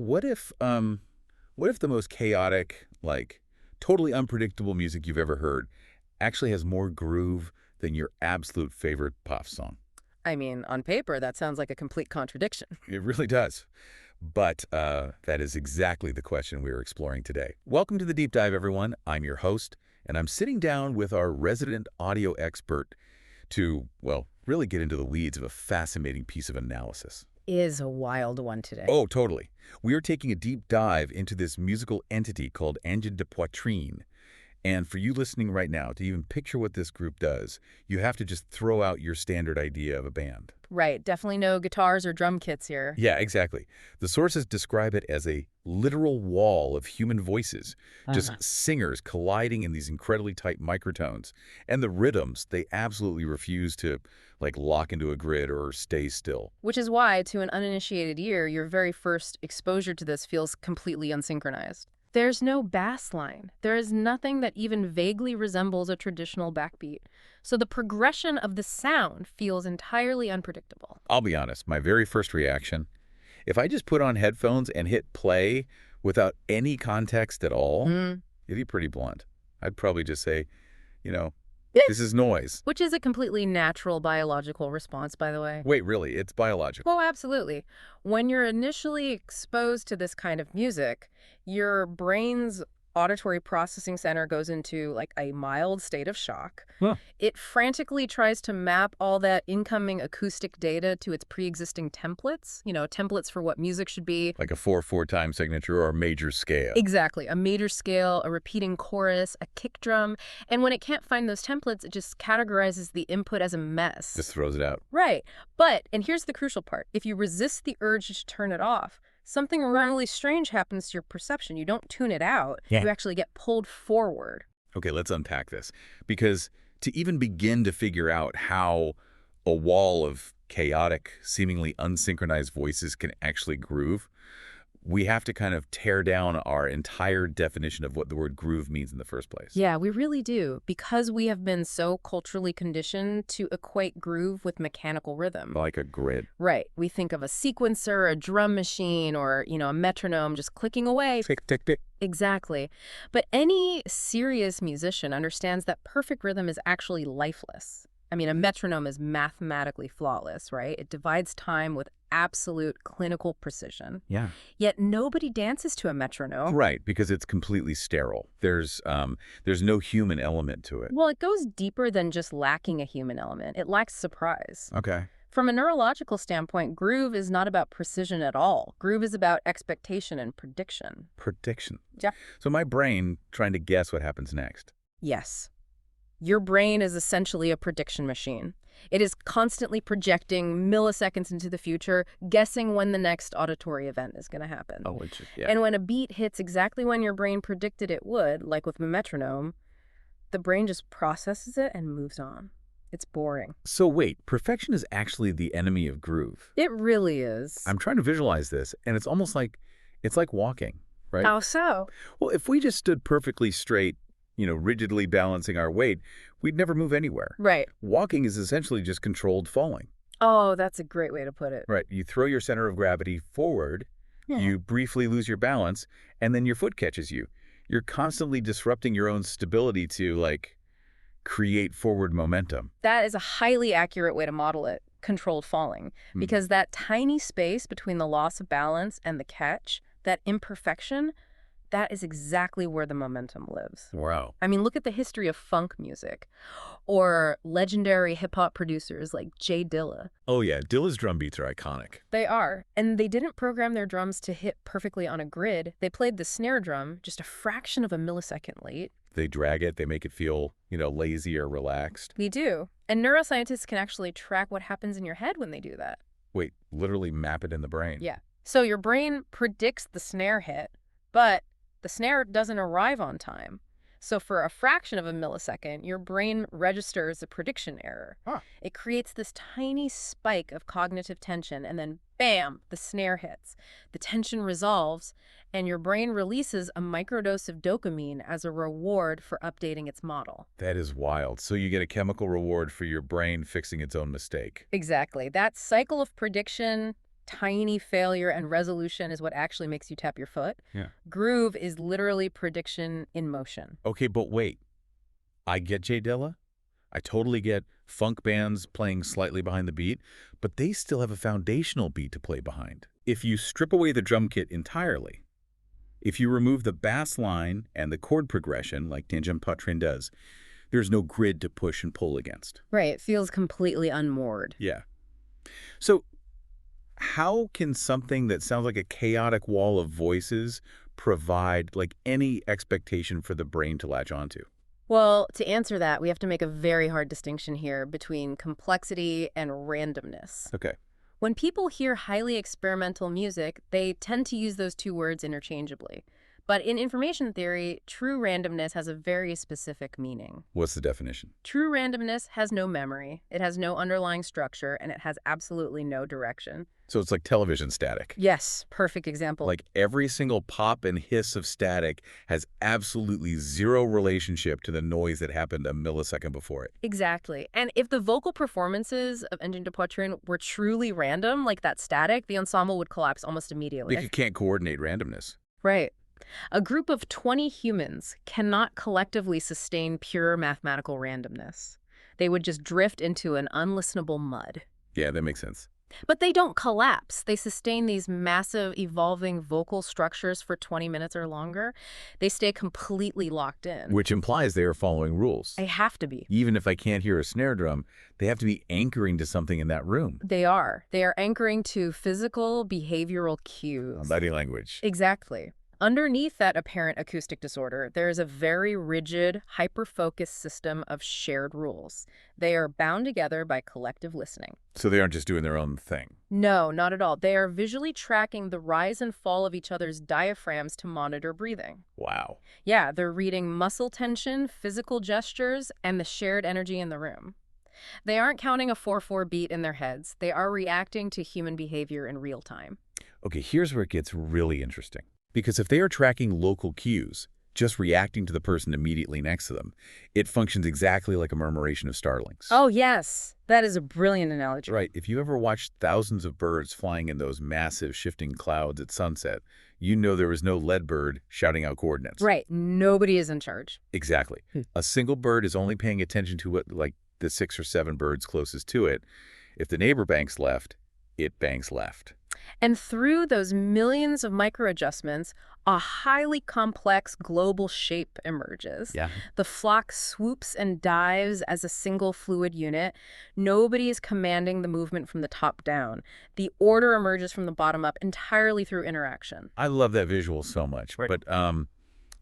What if the most chaotic, like, totally unpredictable music you've ever heard actually has more groove than your absolute favorite pop song? I mean, on paper, that sounds like a complete contradiction. It really does. But that is exactly the question we are exploring today. Welcome to the Deep Dive, everyone. I'm your host, and I'm sitting down with our resident audio expert to, well, really get into the weeds of a fascinating piece of analysis. Is a wild one today. Oh, totally. We are taking a deep dive into this musical entity called Angine de Poitrine. And for you listening right now, to even picture what this group does, you have to just throw out your standard idea of a band. Right, definitely no guitars or drum kits here. Yeah, exactly. The sources describe it as a literal wall of human voices, just singers colliding in these incredibly tight microtones. And the rhythms, they absolutely refuse to, like, lock into a grid or stay still. Which is why, to an uninitiated ear, your very first exposure to this feels completely unsynchronized. There's no bass line. There is nothing that even vaguely resembles a traditional backbeat. So the progression of the sound feels entirely unpredictable. I'll be honest, my very first reaction, if I just put on headphones and hit play without any context at all, it'd be pretty blunt. I'd probably just say, you know, this is noise. Which is a completely natural biological response, by the way. Wait, really? It's biological? Oh, absolutely. When you're initially exposed to this kind of music, your brain's auditory processing center goes into like a mild state of shock. Huh. It frantically tries to map all that incoming acoustic data to its pre-existing templates, templates for what music should be. Like a 4/4 time signature or a major scale. Exactly. A major scale, a repeating chorus, a kick drum. And when it can't find those templates, it just categorizes the input as a mess. Just throws it out. Right. But, and here's the crucial part, if you resist the urge to turn it off, something really strange happens to your perception. You don't tune it out. Yeah. You actually get pulled forward. Okay, let's unpack this. Because to even begin to figure out how a wall of chaotic, seemingly unsynchronized voices can actually groove, we have to kind of tear down our entire definition of what the word groove means in the first place. Yeah, we really do. Because we have been so culturally conditioned to equate groove with mechanical rhythm. Like a grid. Right. We think of a sequencer, a drum machine, or, a metronome just clicking away. Tick, tick, tick. Exactly. But any serious musician understands that perfect rhythm is actually lifeless. I mean, a metronome is mathematically flawless, right? It divides time with absolute clinical precision. Yeah. Yet nobody dances to a metronome. Right, because it's completely sterile. There's no human element to it. Well, it goes deeper than just lacking a human element. It lacks surprise. Okay. From a neurological standpoint, groove is not about precision at all. Groove is about expectation and prediction. Prediction. Yeah. So my brain trying to guess what happens next. Yes. Your brain is essentially a prediction machine. It is constantly projecting milliseconds into the future, guessing when the next auditory event is going to happen. Oh, it's just, yeah. And when a beat hits exactly when your brain predicted it would, like with a metronome, the brain just processes it and moves on. It's boring. So wait, perfection is actually the enemy of groove. It really is. I'm trying to visualize this, and it's almost like, it's like walking, right? How so? Well, if we just stood perfectly straight, rigidly balancing our weight, we'd never move anywhere. Right. Walking is essentially just controlled falling. Oh, that's a great way to put it. Right. You throw your center of gravity forward, you briefly lose your balance, and then your foot catches you. You're constantly disrupting your own stability to, like, create forward momentum. That is a highly accurate way to model it, controlled falling, because that tiny space between the loss of balance and the catch, that imperfection, that is exactly where the momentum lives. Wow. I mean, look at the history of funk music or legendary hip-hop producers like Jay Dilla. Oh, yeah. Dilla's drum beats are iconic. They are. And they didn't program their drums to hit perfectly on a grid. They played the snare drum just a fraction of a millisecond late. They drag it. They make it feel, lazy or relaxed. We do. And neuroscientists can actually track what happens in your head when they do that. Wait, literally map it in the brain. Yeah. So your brain predicts the snare hit, but the snare doesn't arrive on time. So for a fraction of a millisecond, your brain registers a prediction error. Huh. It creates this tiny spike of cognitive tension, and then bam, the snare hits. The tension resolves, and your brain releases a microdose of dopamine as a reward for updating its model. That is wild. So you get a chemical reward for your brain fixing its own mistake. Exactly. That cycle of prediction Tiny failure and resolution is what actually makes you tap your foot. Yeah. Groove is literally prediction in motion. Okay, but wait. I get Jay Dilla. I totally get funk bands playing slightly behind the beat, but they still have a foundational beat to play behind. If you strip away the drum kit entirely, if you remove the bass line and the chord progression, like Angine de Poitrine does, there's no grid to push and pull against. Right, it feels completely unmoored. Yeah. So how can something that sounds like a chaotic wall of voices provide like any expectation for the brain to latch onto? Well, to answer that, we have to make a very hard distinction here between complexity and randomness. Okay. When people hear highly experimental music, they tend to use those two words interchangeably. But in information theory, true randomness has a very specific meaning. What's the definition? True randomness has no memory, it has no underlying structure, and it has absolutely no direction. So it's like television static. Yes, perfect example. Like every single pop and hiss of static has absolutely zero relationship to the noise that happened a millisecond before it. Exactly. And if the vocal performances of Angine de Poitrine were truly random, like that static, the ensemble would collapse almost immediately. Like you can't coordinate randomness. Right. A group of 20 humans cannot collectively sustain pure mathematical randomness. They would just drift into an unlistenable mud. Yeah, that makes sense. But they don't collapse. They sustain these massive evolving vocal structures for 20 minutes or longer. They stay completely locked in. Which implies they are following rules. They have to be. Even if I can't hear a snare drum, they have to be anchoring to something in that room. They are. They are anchoring to physical, behavioral cues. Body language. Exactly. Underneath that apparent acoustic disorder, there is a very rigid, hyper-focused system of shared rules. They are bound together by collective listening. So they aren't just doing their own thing. No, not at all. They are visually tracking the rise and fall of each other's diaphragms to monitor breathing. Wow. Yeah, they're reading muscle tension, physical gestures, and the shared energy in the room. They aren't counting a 4/4 beat in their heads. They are reacting to human behavior in real time. Okay, here's where it gets really interesting. Because if they are tracking local cues, just reacting to the person immediately next to them, it functions exactly like a murmuration of starlings. Oh, yes. That is a brilliant analogy. Right. If you ever watched thousands of birds flying in those massive shifting clouds at sunset, you know there was no lead bird shouting out coordinates. Right. Nobody is in charge. Exactly. A single bird is only paying attention to what, like, the 6 or 7 birds closest to it. If the neighbor banks left, it banks left. And through those millions of micro-adjustments, a highly complex global shape emerges. Yeah. The flock swoops and dives as a single fluid unit. Nobody is commanding the movement from the top down. The order emerges from the bottom up entirely through interaction. I love that visual so much, Right. but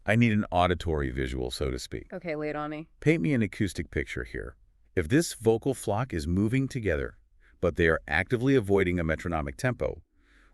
I need an auditory visual, so to speak. Okay, lay it on me. Paint me an acoustic picture here. If this vocal flock is moving together, but they are actively avoiding a metronomic tempo,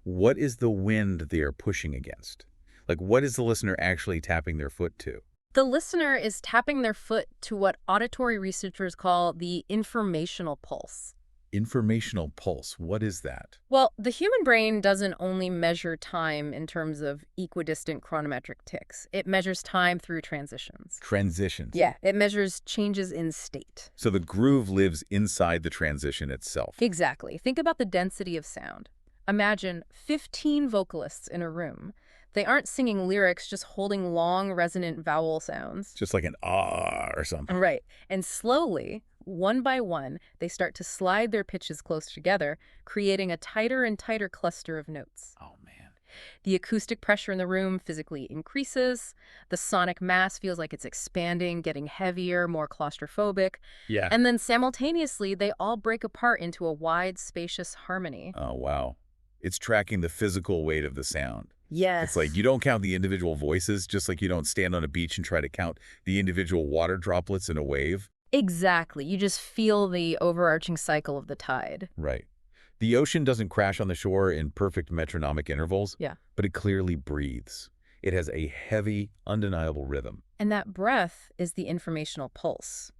what is the wind they are pushing against? Like, what is the listener actually tapping their foot to? The listener is tapping their foot to what auditory researchers call the informational pulse. Informational pulse, what is that? Well, the human brain doesn't only measure time in terms of equidistant chronometric ticks. It measures time through transitions. Transitions. Yeah, it measures changes in state. So the groove lives inside the transition itself. Exactly. Think about the density of sound. Imagine 15 vocalists in a room. They aren't singing lyrics, just holding long, resonant vowel sounds. Just like an ah or something. Right. And slowly, one by one, they start to slide their pitches close together, creating a tighter and tighter cluster of notes. Oh, man. The acoustic pressure in the room physically increases. The sonic mass feels like it's expanding, getting heavier, more claustrophobic. Yeah. And then simultaneously, they all break apart into a wide, spacious harmony. Oh, wow. It's tracking the physical weight of the sound. Yes. It's like you don't count the individual voices, just like you don't stand on a beach and try to count the individual water droplets in a wave. Exactly. You just feel the overarching cycle of the tide. Right. The ocean doesn't crash on the shore in perfect metronomic intervals, Yeah. but it clearly breathes. It has a heavy, undeniable rhythm. And that breath is the informational pulse.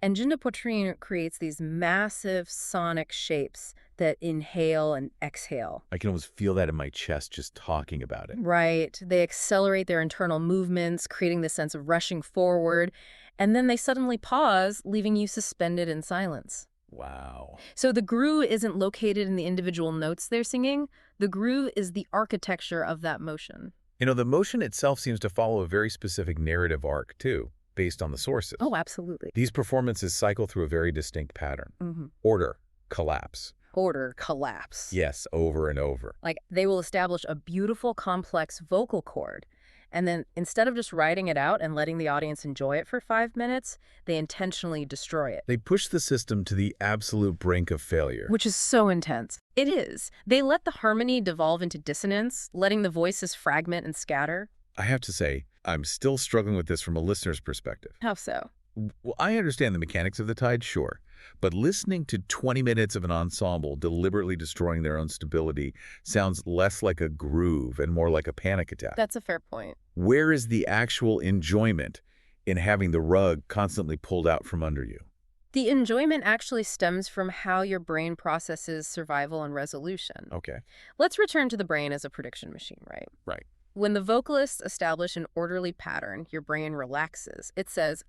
Angine de Poitrine creates these massive sonic shapes that inhale and exhale. I can almost feel that in my chest just talking about it. Right. They accelerate their internal movements, creating this sense of rushing forward, and then they suddenly pause, leaving you suspended in silence. Wow. So the groove isn't located in the individual notes they're singing. The groove is the architecture of that motion. The motion itself seems to follow a very specific narrative arc, too, based on the sources. Oh, absolutely. These performances cycle through a very distinct pattern. Hmm. Order, collapse. Order, collapse. Yes, over and over. Like, they will establish a beautiful, complex vocal chord. And then instead of just writing it out and letting the audience enjoy it for 5 minutes, they intentionally destroy it. They push the system to the absolute brink of failure. Which is so intense. It is. They let the harmony devolve into dissonance, letting the voices fragment and scatter. I have to say, I'm still struggling with this from a listener's perspective. How so? Well, I understand the mechanics of the tide, sure. But listening to 20 minutes of an ensemble deliberately destroying their own stability sounds less like a groove and more like a panic attack. That's a fair point. Where is the actual enjoyment in having the rug constantly pulled out from under you? The enjoyment actually stems from how your brain processes survival and resolution. Okay. Let's return to the brain as a prediction machine, right? Right. When the vocalists establish an orderly pattern, your brain relaxes. It says,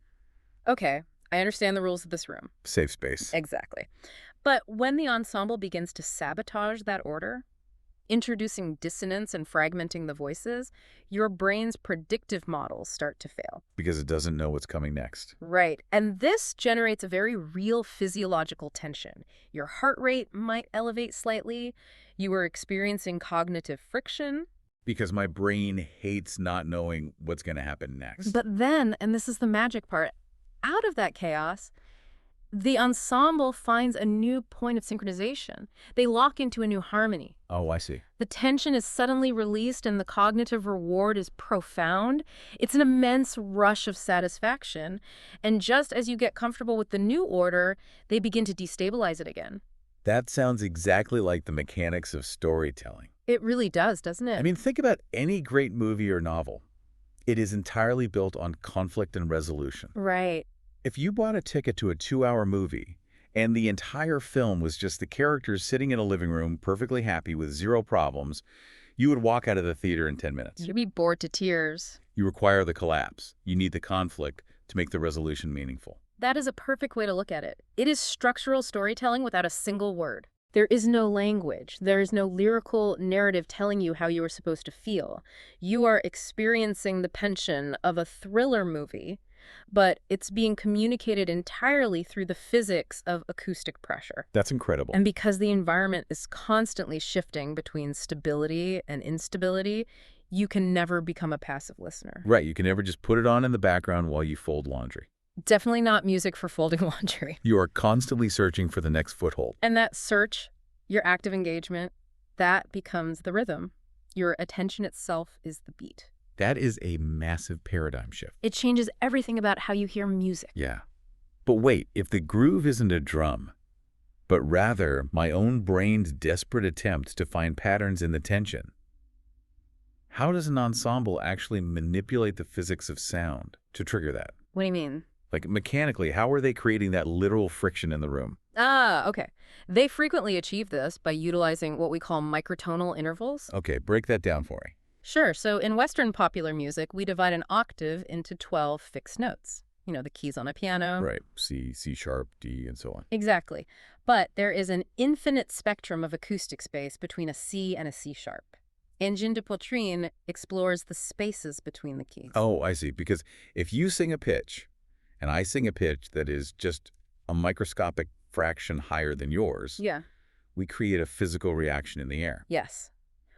okay, I understand the rules of this room. Safe space. Exactly. But when the ensemble begins to sabotage that order, introducing dissonance and fragmenting the voices, your brain's predictive models start to fail. Because it doesn't know what's coming next. Right. And this generates a very real physiological tension. Your heart rate might elevate slightly. You are experiencing cognitive friction. Because my brain hates not knowing what's going to happen next. But then, and this is the magic part, out of that chaos, the ensemble finds a new point of synchronization. They lock into a new harmony. Oh, I see. The tension is suddenly released and the cognitive reward is profound. It's an immense rush of satisfaction. And just as you get comfortable with the new order, they begin to destabilize it again. That sounds exactly like the mechanics of storytelling. It really does, doesn't it? I mean, think about any great movie or novel. It is entirely built on conflict and resolution. Right. If you bought a ticket to a 2-hour movie and the entire film was just the characters sitting in a living room perfectly happy with zero problems, you would walk out of the theater in 10 minutes. You'd be bored to tears. You require the collapse. You need the conflict to make the resolution meaningful. That is a perfect way to look at it. It is structural storytelling without a single word. There is no language. There is no lyrical narrative telling you how you are supposed to feel. You are experiencing the tension of a thriller movie, but it's being communicated entirely through the physics of acoustic pressure. That's incredible. And because the environment is constantly shifting between stability and instability, you can never become a passive listener. Right. You can never just put it on in the background while you fold laundry. Definitely not music for folding laundry. You are constantly searching for the next foothold. And that search, your active engagement, that becomes the rhythm. Your attention itself is the beat. That is a massive paradigm shift. It changes everything about how you hear music. Yeah. But wait, if the groove isn't a drum, but rather my own brain's desperate attempt to find patterns in the tension, how does an ensemble actually manipulate the physics of sound to trigger that? What do you mean? Like mechanically, how are they creating that literal friction in the room? Okay. They frequently achieve this by utilizing what we call microtonal intervals. Okay, break that down for me. Sure. So in Western popular music, we divide an octave into 12 fixed notes. You know, the keys on a piano. Right, C, C sharp, D, and so on. Exactly. But there is an infinite spectrum of acoustic space between a C and a C sharp. Angine de Poitrine explores the spaces between the keys. Oh, I see. Because if you sing a pitch, and I sing a pitch that is just a microscopic fraction higher than yours, Yeah. we create a physical reaction in the air. Yes.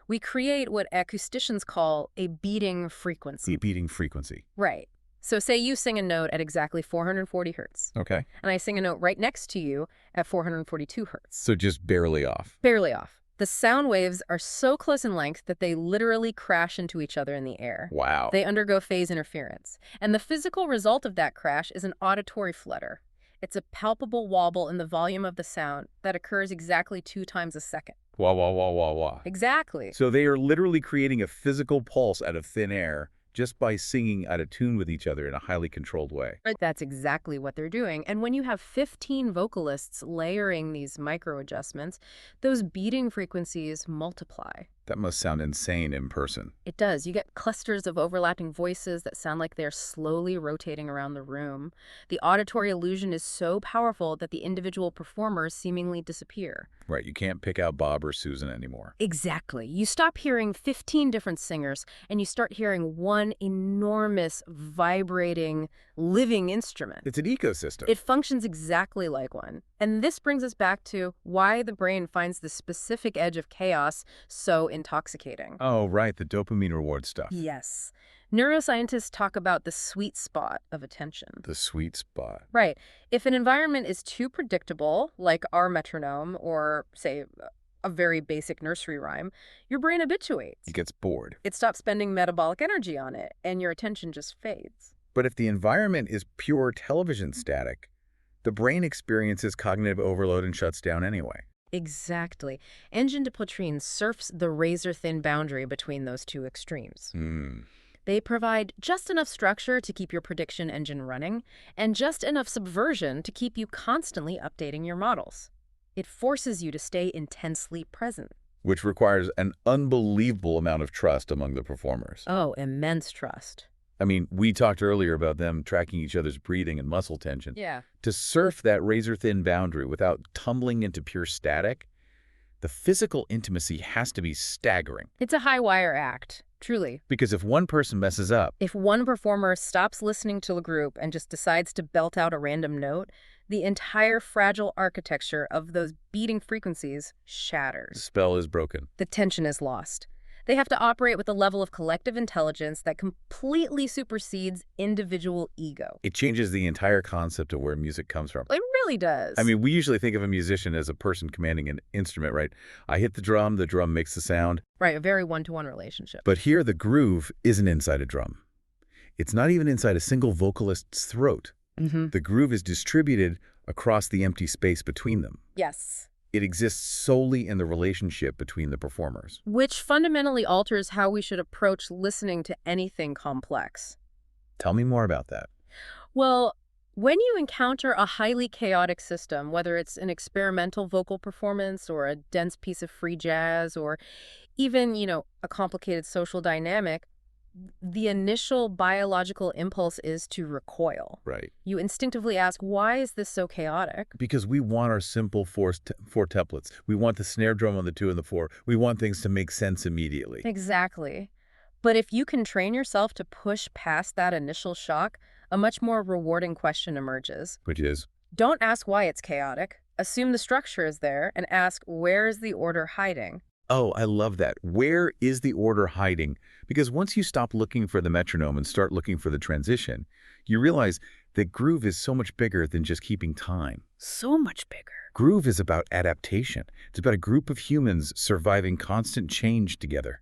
We create what acousticians call a beating frequency. The beating frequency. Right. So say you sing a note at exactly 440 hertz, Okay. and I sing a note right next to you at 442 hertz. So just barely off. Barely off. The sound waves are so close in length that they literally crash into each other in the air. Wow. They undergo phase interference. And the physical result of that crash is an auditory flutter. It's a palpable wobble in the volume of the sound that occurs exactly 2 times a second. Wah, wah, wah, wah, wah. Exactly. So they are literally creating a physical pulse out of thin air just by singing out of tune with each other in a highly controlled way. That's exactly what they're doing. And when you have 15 vocalists layering these micro adjustments, those beating frequencies multiply. That must sound insane in person. It does. You get clusters of overlapping voices that sound like they're slowly rotating around the room. The auditory illusion is so powerful that the individual performers seemingly disappear. Right, you can't pick out Bob or Susan anymore. Exactly. You stop hearing 15 different singers and you start hearing one enormous, vibrating, living instrument. It's an ecosystem. It functions exactly like one. And this brings us back to why the brain finds the specific edge of chaos so intoxicating. Oh, right, the dopamine reward stuff. Yes. Neuroscientists talk about the sweet spot of attention. The sweet spot. Right. If an environment is too predictable, like our metronome or, say, a very basic nursery rhyme, your brain habituates. It gets bored. It stops spending metabolic energy on it, and your attention just fades. But if the environment is pure television static, the brain experiences cognitive overload and shuts down anyway. Exactly. Angine de Poitrine surfs the razor-thin boundary between those two extremes. They provide just enough structure to keep your prediction engine running, and just enough subversion to keep you constantly updating your models. It forces you to stay intensely present. Which requires an unbelievable amount of trust among the performers. Oh, immense trust. I mean, we talked earlier about them tracking each other's breathing and muscle tension. Yeah. To surf that razor-thin boundary without tumbling into pure static, the physical intimacy has to be staggering. It's a high-wire act, truly. Because if one person messes up, If one performer stops listening to the group and just decides to belt out a random note, the entire fragile architecture of those beating frequencies the shatters. spell is broken. The tension is lost. They have to operate with a level of collective intelligence that completely supersedes individual ego. It changes the entire concept of where music comes from. It really does. I mean, we usually think of a musician as a person commanding an instrument, right? I hit the drum makes the sound. Right, a very one-to-one relationship. But here, the groove isn't inside a drum. It's not even inside a single vocalist's throat. The groove is distributed across the empty space between them. Yes. It exists solely in the relationship between the performers. Which fundamentally alters how we should approach listening to anything complex. Tell me more about that. Well, when you encounter a highly chaotic system, whether it's an experimental vocal performance or a dense piece of free jazz or even, a complicated social dynamic, the initial biological impulse is to recoil. Right. You instinctively ask, why is this so chaotic? Because we want our simple four templates. We want the snare drum on the 2 and the 4. We want things to make sense immediately. Exactly. But if you can train yourself to push past that initial shock, a much more rewarding question emerges. Which is? Don't ask why it's chaotic. Assume the structure is there and ask, where is the order hiding? Oh, I love that. Where is the order hiding? Because once you stop looking for the metronome and start looking for the transition, you realize that groove is so much bigger than just keeping time. So much bigger. Groove is about adaptation. It's about a group of humans surviving constant change together,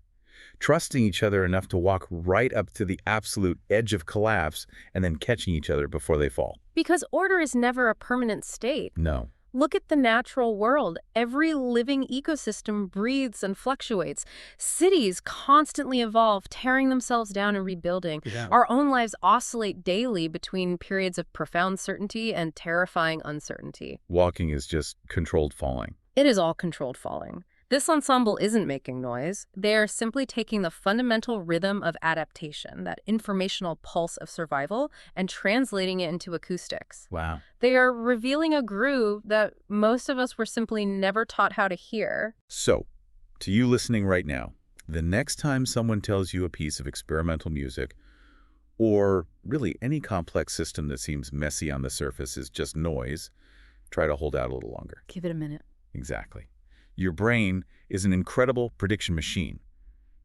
trusting each other enough to walk right up to the absolute edge of collapse and then catching each other before they fall. Because order is never a permanent state. No. Look at the natural world. Every living ecosystem breathes and fluctuates. Cities constantly evolve, tearing themselves down and rebuilding. Yeah. Our own lives oscillate daily between periods of profound certainty and terrifying uncertainty. Walking is just controlled falling. It is all controlled falling. This ensemble isn't making noise. They are simply taking the fundamental rhythm of adaptation, that informational pulse of survival, and translating it into acoustics. Wow. They are revealing a groove that most of us were simply never taught how to hear. So, to you listening right now, the next time someone tells you a piece of experimental music, or really any complex system that seems messy on the surface is just noise, try to hold out a little longer. Give it a minute. Exactly. Your brain is an incredible prediction machine.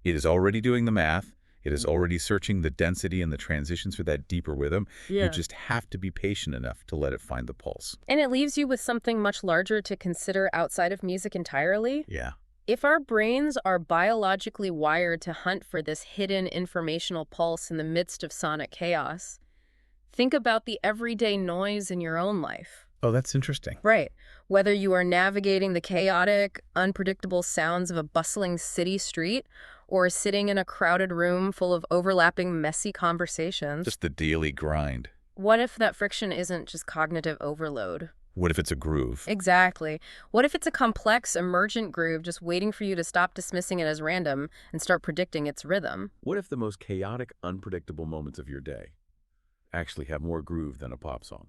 It is already doing the math. It is already searching the density and the transitions for that deeper rhythm. Yeah. You just have to be patient enough to let it find the pulse. And it leaves you with something much larger to consider outside of music entirely. Yeah. If our brains are biologically wired to hunt for this hidden informational pulse in the midst of sonic chaos, think about the everyday noise in your own life. Oh, that's interesting. Right. Whether you are navigating the chaotic, unpredictable sounds of a bustling city street or sitting in a crowded room full of overlapping, messy conversations. Just the daily grind. What if that friction isn't just cognitive overload, What if it's a groove? Exactly. What if it's a complex, emergent groove just waiting for you to stop dismissing it as random and start predicting its rhythm? What if the most chaotic, unpredictable moments of your day actually have more groove than a pop song?